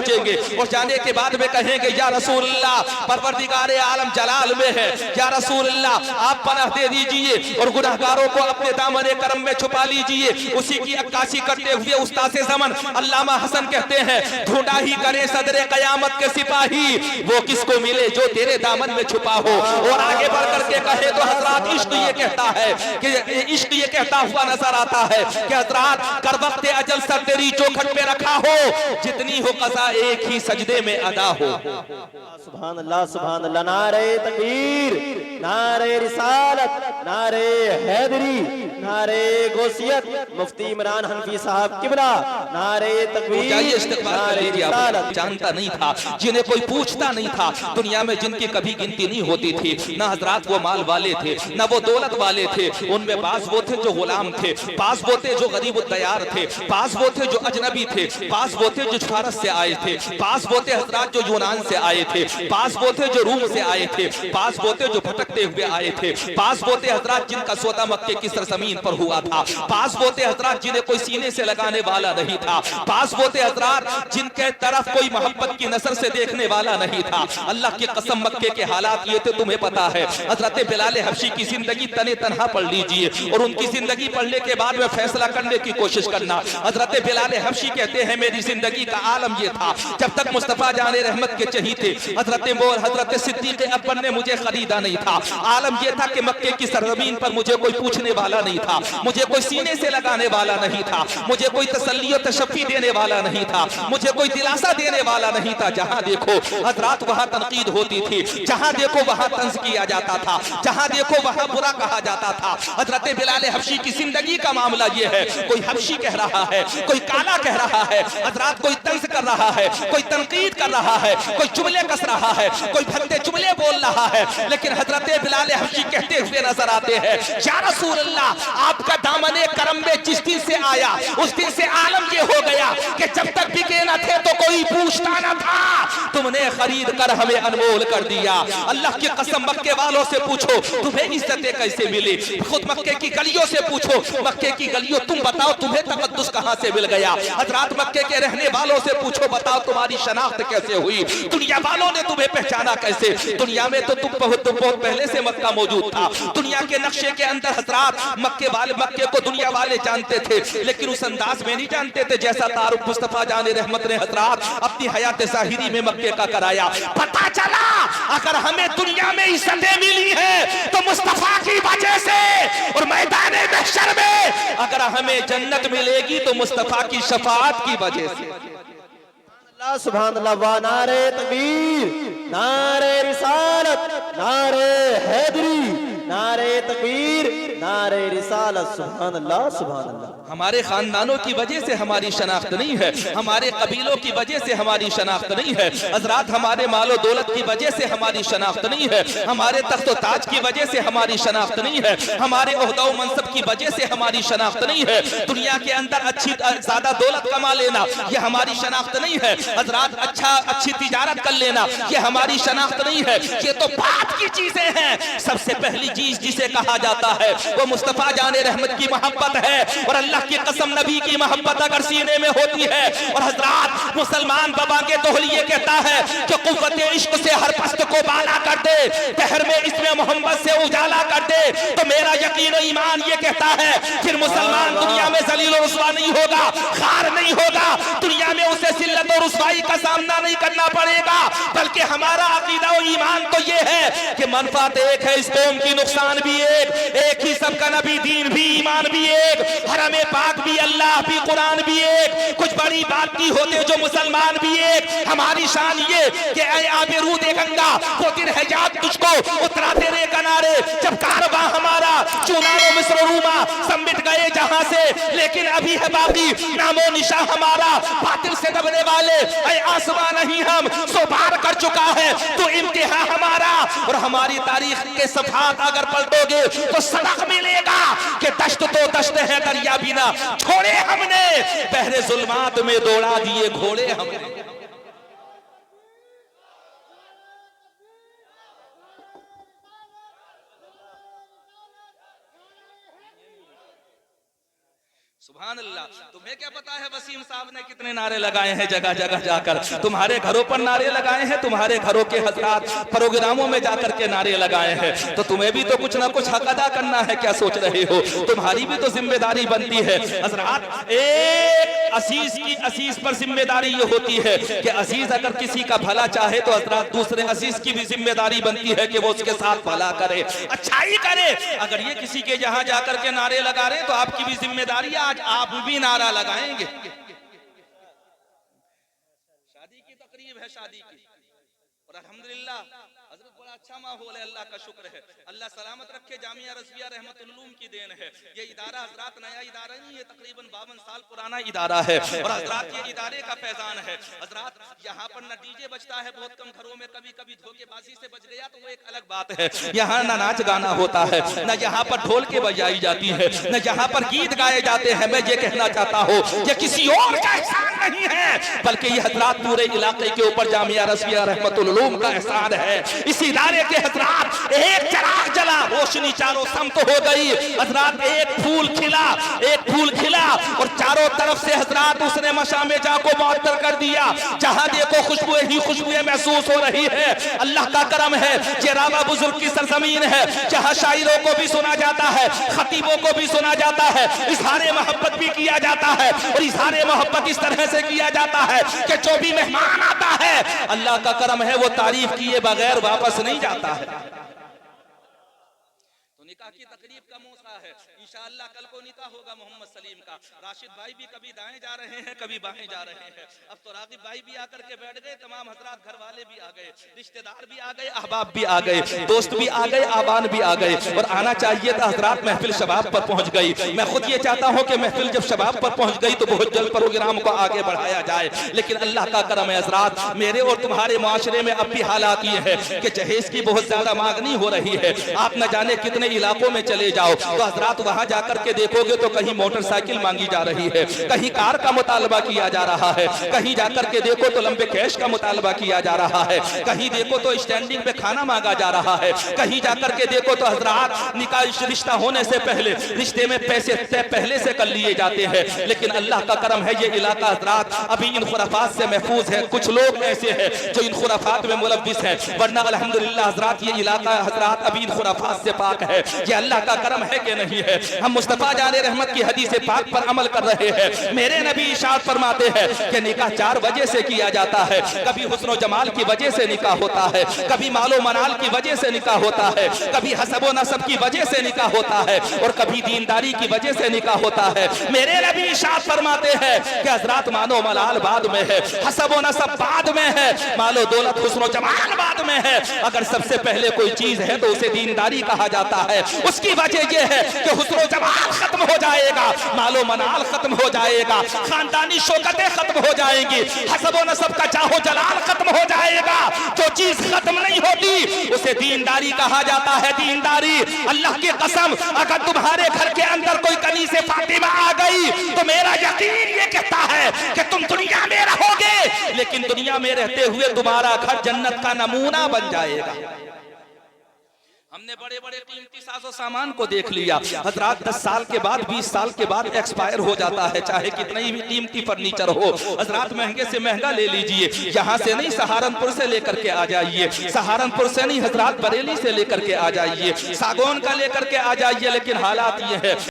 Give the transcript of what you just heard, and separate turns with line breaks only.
पहुंचेंगे और जाने के बाद में कहेंगे या रसूल अल्लाह, परवरदिगार आलम जलाल में है, या रसूल अल्लाह आप पनाह दे दीजिए और गुनहगारों को अपने दामन करम में छुपा लीजिए। उसी की अक्कासी करते हुए उस्ताद ज़मान अल्लामा हसन कहते हैं, ढूंढा ही करे सदरे कयामत के सिपाही, वो किसको मिले जो तेरे दामन में छुपा हो। और आगे बढ़ करके कहे तो हजरात इश्क ये कहता है कि इश्क ये कहता हुआ नजर आता है कि हजरात कर वक्त अजल सर तेरी चौखट पे रखा हो, जितनी हो कज़ा एक ही सजदे में अदा हो।
सुभान अल्लाह, सुभान अल्लाह। नारे तकबीर, नारे रिसालत, नारे हैदरी, नारे गोसियत, मुफ्ती इमरान हनफी साहब किबला, नारे तकबीर, नारे रिसालत।
जानता नहीं था, जिन्हें कोई पूछता नहीं था, दुनिया में जिनकी कभी गिनती नहीं होती थी, ना हजरात वो माल वाले थे, ना वो दौलत वाले थे, उनमें बास वो थे जो गुलाम थे, पास वो थे जो गरीब तैयार थे, पास वो थे जो अजनबी थे, पास वो थे जो फारस से आए थे, पास वो थे हजरात जो यूनान से आए थे, पास वो थे जो रूम से आए थे, पास वो थे जो भटकते हुए आए थे, पास वो थे हजरात जिनका सौदा मक्के की सरजमीन पर हुआ था, पास वो थे हजरात जिन्हें कोई सीने से लगाने वाला नहीं था, पास वो थे हजरात जिनके तरफ कोई मोहब्बत की नजर से देखने वाला नहीं था। अल्लाह की कसम मक्के के हालात ये थे, तुम्हें पता है। हजरत बिलाल हबशी की जिंदगी तने तनहा पढ़ लीजिए और उनकी जिंदगी पढ़ने के बाद में फैसला करने की कोशिश करना। हजरत बिलाल हबशी कहते हैं, मेरी जिंदगी का आलम ये था, जब तक मुस्तफा जाने रहमत के चहीते हजरत सिद्दीक अकबर ने मुझे खरीदा नहीं था, आलम ये था कि मक्के की सरजमीन पर मुझे कोई पूछने वाला नहीं था, मुझे कोई सीने से लगाने वाला नहीं था, मुझे कोई तसल्ली और तशफ़ी देने वाला नहीं था, मुझे कोई दिलासा देने वाला नहीं था। जहां देखो हजरात वहां तनकीद होती थी, जहां देखो वहां तंज किया जाता था, जहां देखो वहां बुरा कहा जाता था। हजरत बिलाल हबशी की जिंदगी का मामला ये है, कोई हबशी कह रहा है, कोई काला कह रहा है, हजरात कोई तंज कर रहा है, कोई तनकीद कर रहा है, कोई जुमले कस रहा है, कोई भद्दे जुमले बोल रहा है, लेकिन हजरत बिलाल हबशी कहते हुए नजर आते हैं, या रसूल अल्लाह आपका दामने करम में जिस दिन से आया उस दिन से आलम ये हो गया कि जब तक बिके न थे तो कोई पूछता न था, तुमने खरीद कर हमें अनमोल कर दिया। अल्लाह की कसम मक्के वालों से पूछो तुम्हें इज्जतें कैसे मिली, खुद मक्के की गलियों से पूछो, मक्के की गलियों तुम बताओ तुम्हें तकद्दुस कहां से मिल गया। हजरात मक्के के रहने वालों से पूछो, बताओ तुम्हारी शनाख्त कैसे हुई, दुनिया वालों ने तुम्हें पहचाना कैसे। दुनिया में तो तुम बहुत पहले से मक्का मौजूद था, दुनिया के नक्शे के अंदर हजरात मक्के को दुनिया वाले जानते थे, लेकिन उस अंदाज में नहीं जानते थे जैसा तारुफ मुस्तफा जाने रहमत ने हजरात अपनी हयात ज़ाहिरी में मक्के का कराया। पता चला अगर हमें दुनिया में इज्जतें मिली है तो मुस्तफा की वजह से, और मैदान महशर में अगर हमें जन्नत मिलेगी तो मुस्तफा की शफाअत की वजह से।
सुभान अल्लाह, वा नारे तकबीर, नारे रिसालत, नारे हैदरी, नारे तकबीर, नारे रिसालत। सुभान अल्लाह, सुभान अल्लाह।
हमारे खानदानों की वजह से हमारी शनाख्त नहीं है, हमारे कबीलों की वजह से हमारी शनाख्त नहीं है, हजरात हमारे मालो दौलत की वजह से हमारी शनाख्त नहीं है, हमारे तख्तो ताज की वजह से हमारी शनाख्त नहीं है, हमारे ओहदा व मनसब की वजह से हमारी शनाख्त नहीं है, दुनिया के अंदर अच्छी ज्यादा दौलत कमा लेना ये हमारी शनाख्त नहीं है, हजरात अच्छी तिजारत कर लेना ये हमारी शनाख्त नहीं है। ये तो बात की चीजें हैं। सबसे पहली चीज जिसे कहा जाता है वो मुस्तफा जाने रहमत की मोहब्बत है, और अल्लाह की कसम नबी की मोहब्बत अगर सीने में होती है, और हजरात मुसलमान बाबा के दोहलिए कहता है कि कुव्वत इश्क से हर पस्त को बाला कर दे, पहर में इसमें मोहम्मद से उजाला कर दे, तो मेरा यकीन और ईमान ये कहता है फिर मुसलमान दुनिया में जलील और रुसवा नहीं होगा, खार नहीं होगा, दुनिया में उसे जिल्लत और रुसवाई का सामना नहीं करना पड़ेगा, बल्कि हमारा अकीदा और ईमान तो ये है कि मनफात एक है, इस कौम की नुकसान भी एक ही सबका नबी दीन भी ईमान भी एक, हरम पाक भी अल्लाह भी कुरान भी एक, कुछ बड़ी बात की होते जो मुसलमान भी एक। हमारी शान ये कि ऐ आबिरूद गंगा वो दिन है याद तुझको उतरा तेरे किनारे, जब कारवां हमारा चुनारो मिस्र रूमा सब मिट गए जहां से, लेकिन अभी है बाकी नामो निशा हमारा बातिल से दबने वाले, ऐ आसमां नहीं हम सो पार कर चुका है तो इम्तिहान हमारा। और हमारी तारीख के सफात अगर पलटोगे तो सबक मिलेगा कि दश्त तो दश्त है, दरिया बिना छोड़े हमने, बहरे जुल्मात में दौड़ा दिए घोड़े हमने। सुभान अल्लाह। तुम्हें क्या पता है वसीम साहब ने कितने नारे लगाए हैं जगह जगह जाकर। तुम्हारे घरों पर नारे लगाए हैं, तुम्हारे घरों के हजरात प्रोग्रामों में जाकर के नारे लगाए हैं। तो तुम्हें भी तो कुछ ना कुछ हक अदा करना है। क्या सोच रहे हो? तुम्हारी भी तो जिम्मेदारी बनती है। हजरात, एक अजीज की अजीज पर जिम्मेदारी ये होती है कि अजीज अगर किसी का भला चाहे तो हजरात दूसरे अजीज की भी जिम्मेदारी बनती है कि वो उसके साथ भला करे, अच्छाई करे। अगर ये किसी के यहाँ जाकर के नारे लगा रहे तो आपकी भी जिम्मेदारी, आज आप भी नारा लगाएंगे। शादी की तकरीब है, शादी की, और अल्हम्दुलिल्लाह हजरत बड़ा अच्छा माहौल है, अल्लाह का शुक्र है। अल्लाह सलामत रखे। जामिया रज़विया रहमतुल उलूम की देन है। ये इदारा हजरात नया इदारा नहीं, ये तकरीबन 52 साल पुराना इदारा है। और हजरात ये इदारे का फैजान है। हजरात यहाँ पर न डीजे बजता है, बहुत कम घरों में कभी कभी धोखेबाजी से बज गया तो वो एक अलग बात है। यहाँ न नाच गाना होता है, न यहाँ पर ढोल के बजाई जाती है, न यहाँ पर गीत गाए जाते हैं। मैं ये कहना चाहता हूँ ये किसी और का एहसान नहीं है, बल्कि ये हजरात पूरे इलाके के ऊपर जामिया रज़विया रहमतुल उलूम का एहसान है। इस इदारे के हजरात एक चिराग जला, रोशनी चारों समत हो गई। हजरात एक फूल खिला और चारों तरफ से हजरात उसने मशामे जा को मुअत्तर कर दिया। जहां देखो खुशबुएं ही खुशबुएं महसूस हो रही है। अल्लाह का करम है, ये रावा बुजुर्ग की सरजमीन है, जहां शायरों को भी सुना जाता है, खतीबों को भी सुना जाता है, इजहारे मोहब्बत भी किया जाता है। और इजहारे मोहब्बत इस तरह से किया जाता है कि जो भी मेहमान आता है, अल्लाह का करम है, वो तारीफ किए बगैर वापस नहीं जाता है। तो निकाह की तकरीब का मौका है, इंशाअल्लाह कल को निकाह होगा मोहम्मद सलीम का। राशिद भाई भी कभी दाएं जा रहे हैं, कभी बाएं जा रहे हैं। अब तो रागिब भाई भी आकर के बैठ गए, तमाम हजरात घर वाले भी आ गए, रिश्तेदार भी आ गए, अहबाब भी आ गए, दोस्त भी आ गए, आबान भी आ गए। और आना चाहिए था हजरात, महफिल शबाब पर पहुंच गई। मैं खुद ये चाहता हूँ कि महफिल जब शबाब पर पहुंच गई तो बहुत जल्द प्रोग्राम को आगे बढ़ाया जाए। लेकिन अल्लाह का करम है हजरात, मेरे और तुम्हारे मुआशरे में अब भी हालात ये है कि जहेज की बहुत ज्यादा मांगनी हो रही है। आप न जाने कितने इलाकों में चले जाओ तो हजरात वहां जाकर के देखोगे तो कहीं मोटरसाइकिल मांगी जा रही है, कहीं कार का मुतालबा किया जा रहा है, कहीं जाकर के देखो तो लंबे कैश का मुतालबा किया जा रहा है, कहीं देखो तो स्टैंडिंग पे खाना मांगा जा रहा है, कहीं जाकर के देखो तो हजरात निकाह रिश्ता होने से पहले रिश्ते में पैसे तय पहले से कर लिए जाते हैं। लेकिन अल्लाह का करम है, ये इलाका हजरात अभी इन खुराफात से महफूज है। कुछ लोग ऐसे हैं जो इन खुराफात में मुलव्विस है, वरना अल्हम्दुलिल्लाह हजरात ये इलाका हजरात अभी इन खुराफात से पाक है। ये अल्लाह का करम है कि नहीं है? हम मुस्तफा जाने रहमत की हदीस पाक पर अमल कर रहे हैं। मेरे नबी इरशाद फरमाते हैं कि निकाह 4 वजह से किया जाता है। कभी हुस्न जमाल की वजह से निकाह होता है, कभी मालो मनाल की वजह से निकाह होता है, कभी हसब व नसब की वजह से निकाह होता है, और कभी दीनदारी की वजह से निकाह होता है। मेरे नबी इरशाद फरमाते हैं कि हजरात मानो मलाल बाद में है, हसब व नसब बाद में है, मालो दौलत हुस्न जमाल बाद में है। अगर सबसे पहले कोई चीज है तो उसे दीनदारी कहा जाता है। उसकी वजह यह है कि हुस्न जमाल खत्म हो जाएगा, मालो मनाल खत्म हो जाएगा, खानदानी शौकतें खत्म हो जाएंगी, हसब व नसब का चाहो जलाल खत्म हो जाएगा। जो चीज खत्म नहीं होती उसे दीनदारी कहा जाता है। दीनदारी, अल्लाह की कसम, अगर तुम्हारे घर के अंदर कोई कनीज़े फातिमा आ गई तो मेरा यकीन ये कहता है कि तुम दुनिया में रहोगे, लेकिन दुनिया में रहते हुए तुम्हारा घर जन्नत का नमूना बन जाएगा। हमने बड़े बड़े कीमती साजो सामान को देख लिया, हजरात 10 साल के बाद 20 साल के बाद एक्सपायर हो जाता है, चाहे कितना ही कीमती फर्नीचर हो। हजरात महंगे से महंगा ले लीजिए, यहाँ से नहीं सहारनपुर से लेकर के आ जाइए, सहारनपुर से नहीं हजरात बरेली से लेकर के आ जाइए, सागौन का लेकर के आ जाइए। लेकिन हालात ये है